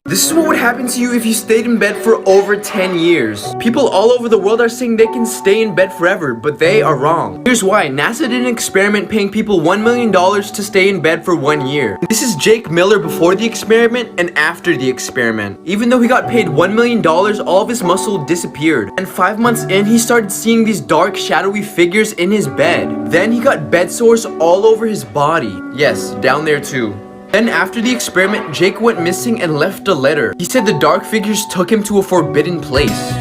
This is what would happen to you if you stayed in bed for over 10 years. People all over the world are saying they can stay in bed forever, but they are wrong. Here's why. NASA did an experiment paying people $1 million to stay in bed for 1 year. This is Jake Miller before the experiment and after the experiment. Even though he got paid $1 million, all of his muscle disappeared. And 5 months in, he started seeing these dark, shadowy figures in his bed. Then he got bed sores all over his body. Yes, down there too. Then after the experiment, Jake went missing and left a letter. He said the dark figures took him to a forbidden place.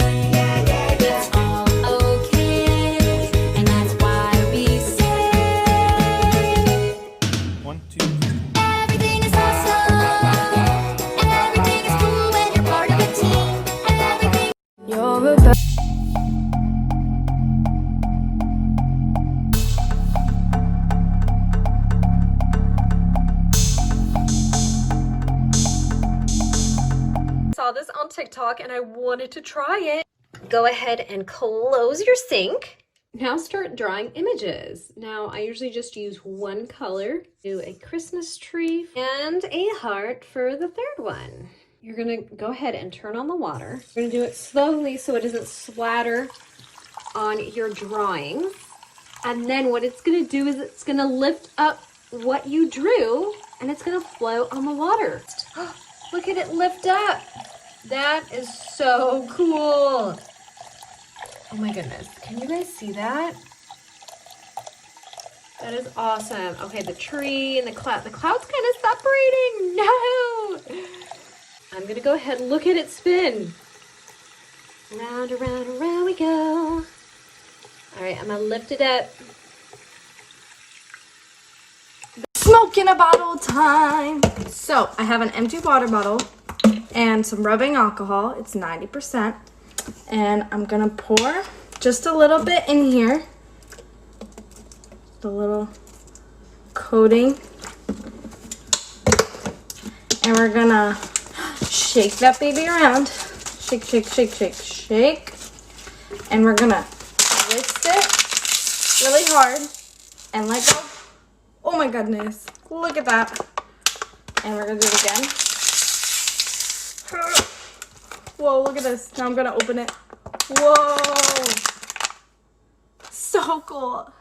Saw this on TikTok and I wanted to try it. Go ahead and close your sink. Now start drawing images. Now I usually just use one color. Do a Christmas tree and a heart for the third one. You're gonna go ahead and turn on the water. You're gonna do it slowly so it doesn't splatter on your drawing. And then what it's gonna do is it's gonna lift up what you drew and it's gonna float on the water. Look at it lift up. That is so cool. Oh my goodness. Can you guys see that? That is awesome. Okay, the tree and the cloud. The cloud's kind of separating. No. I'm gonna go ahead and look at it spin. Round, around, around we go. All right, I'm gonna lift it up. Smoke in a bottle time. So I have an empty water bottle and some rubbing alcohol. It's 90%. And I'm gonna pour just a little bit in here. The little coating. And we're gonna shake that baby around. Shake, shake, shake, shake, shake. And we're gonna twist it really hard and let go. Oh my goodness, look at that. And we're gonna do it again. Whoa, look at this. Now I'm gonna open it. Whoa. So cool.